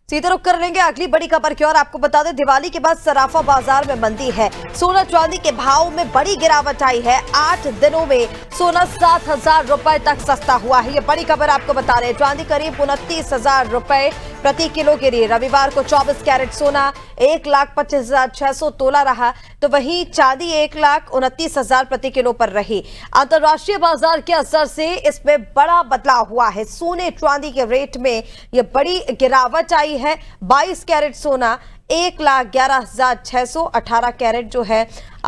सीधे रुक कर लेंगे अगली बड़ी खबर की और आपको बता दें दिवाली के बाद सराफा बाजार में मंदी है। सोना चांदी के भाव में बड़ी गिरावट आई है। 8 दिनों में सोना 7,000 रुपए तक सस्ता हुआ है। ये बड़ी खबर आपको बता रहे हैं। चांदी करीब 29,000 रुपए प्रति किलो गिरी। रविवार को 24 कैरेट सोना 1,25,600 तोला रहा, तो वहीं चांदी 1,29,000 प्रति किलो पर रही। अंतर्राष्ट्रीय बाजार के असर से इसमें बड़ा बदलाव हुआ है। सोने चांदी के रेट में यह बड़ी गिरावट आई है। 22 कैरेट सोना 1,11,600, 18 कैरेट जो है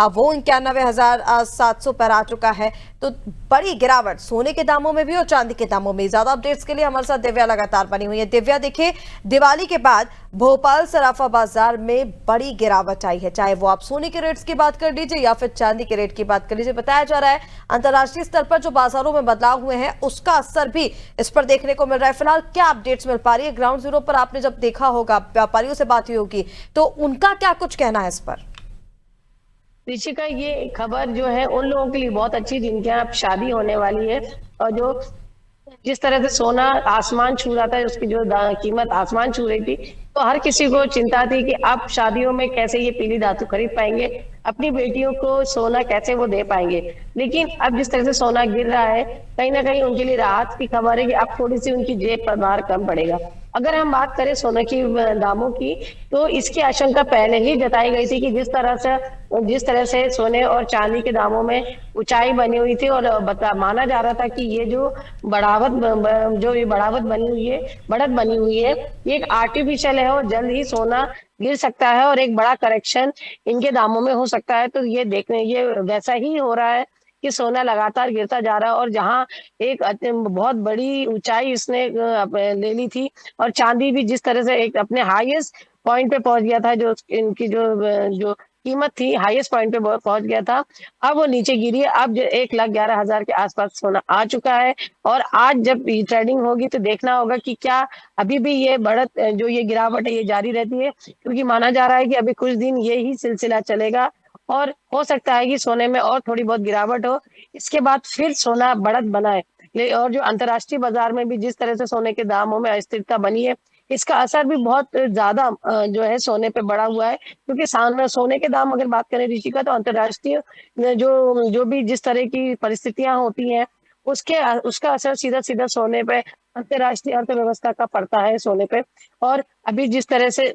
वो 91,700 पर आ चुका है। तो बड़ी गिरावट सोने के दामों में भी और चांदी के दामों में। ज्यादा अपडेट्स के लिए हमारे साथ दिव्या लगातार बनी हुई है। दिव्या, देखिए दिवाली के बाद भोपाल सराफा बाजार में बड़ी गिरावट आई है, चाहे वो आप सोने के रेट्स की बात कर लीजिए या फिर चांदी के रेट की बात कर लीजिए। बताया जा रहा है अंतर्राष्ट्रीय स्तर पर जो बाजारों में बदलाव हुए हैं उसका असर भी इस पर देखने को मिल रहा है। फिलहाल क्या अपडेट्स मिल पा रही है? ग्राउंड जीरो पर आपने जब देखा होगा, व्यापारियों से बात हुई होगी, तो उनका क्या कुछ कहना है इस पर? ऋषिका, ये खबर जो है उन लोगों के लिए बहुत अच्छी जिनके यहाँ शादी होने वाली है और जो जिस तरह से सोना आसमान छू रहा था, उसकी जो कीमत आसमान छू रही थी, तो हर किसी को चिंता थी कि अब शादियों में कैसे ये पीली धातु खरीद पाएंगे, अपनी बेटियों को सोना कैसे वो दे पाएंगे। लेकिन अब जिस तरह से सोना गिर रहा है, कहीं ना कहीं उनके लिए राहत की खबर है कि अब थोड़ी सी उनकी जेब पर भार कम पड़ेगा। अगर हम बात करें सोने की दामों की, तो इसकी आशंका पहले ही जताई गई थी कि जिस तरह से सोने और चांदी के दामों में ऊंचाई बनी हुई थी और माना जा रहा था कि ये जो बढ़ावत बढ़त बनी हुई है, ये एक आर्टिफिशियल है और जल्द ही सोना गिर सकता है और एक बड़ा करेक्शन इनके दामों में हो सकता है। तो ये वैसा ही हो रहा है कि सोना लगातार गिरता जा रहा है और जहां एक बहुत बड़ी ऊंचाई इसने ले ली थी, और चांदी भी जिस तरह से एक अपने हाईएस्ट पॉइंट पे पहुंच गया था, जो इनकी जो कीमत थी हाईएस्ट पॉइंट पे पहुंच गया था, अब वो नीचे गिरी है। अब जो 1,11,000 के आसपास सोना आ चुका है और आज जब ट्रेडिंग होगी तो देखना होगा कि क्या अभी भी ये बढ़त जो ये गिरावट है ये जारी रहती है, क्योंकि माना जा रहा है कि अभी कुछ दिन ये ही सिलसिला चलेगा और हो सकता है कि सोने में और थोड़ी बहुत गिरावट हो, इसके बाद फिर सोना बढ़त बनाए। और जो अंतर्राष्ट्रीय बाजार में भी जिस तरह से सोने के दामों में अस्थिरता बनी है, इसका असर भी बहुत ज्यादा जो है सोने पे बढ़ा हुआ है, क्योंकि सोने के दाम अगर बात करें ऋषिका, तो अंतर्राष्ट्रीय जो भी जिस तरह की परिस्थितियां होती हैं उसका असर सीधा सीधा सोने पे, अंतर्राष्ट्रीय अर्थव्यवस्था का पड़ता है सोने पे। और अभी जिस तरह से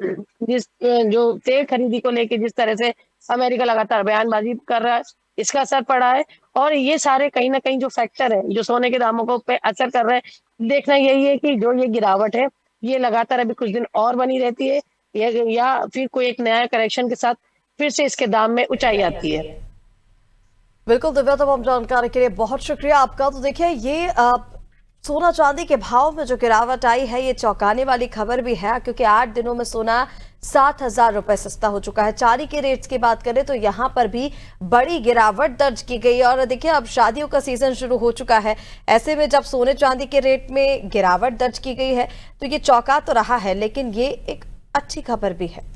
जो तेल खरीदी को लेके जिस तरह से अमेरिका लगातार बयानबाजी कर रहा है, इसका असर पड़ा है। और ये सारे कहीं ना कहीं जो फैक्टर है जो सोने के दामों को पे असर कर रहे हैं, देखना यही है कि जो ये गिरावट है ये लगातार अभी कुछ दिन और बनी रहती है या फिर कोई एक नया करेक्शन के साथ फिर से इसके दाम में ऊंचाई आती है। बिल्कुल दिव्या, तमाम जानकारी के लिए बहुत शुक्रिया आपका। तो देखिए ये सोना चांदी के भाव में जो गिरावट आई है ये चौंकाने वाली खबर भी है, क्योंकि 8 दिनों में सोना 7,000 रुपए सस्ता हो चुका है। चांदी के रेट्स की बात करें तो यहां पर भी बड़ी गिरावट दर्ज की गई। और देखिए अब शादियों का सीजन शुरू हो चुका है, ऐसे में जब सोने चांदी के रेट में गिरावट दर्ज की गई है तो ये चौंका तो रहा है, लेकिन ये एक अच्छी खबर भी है।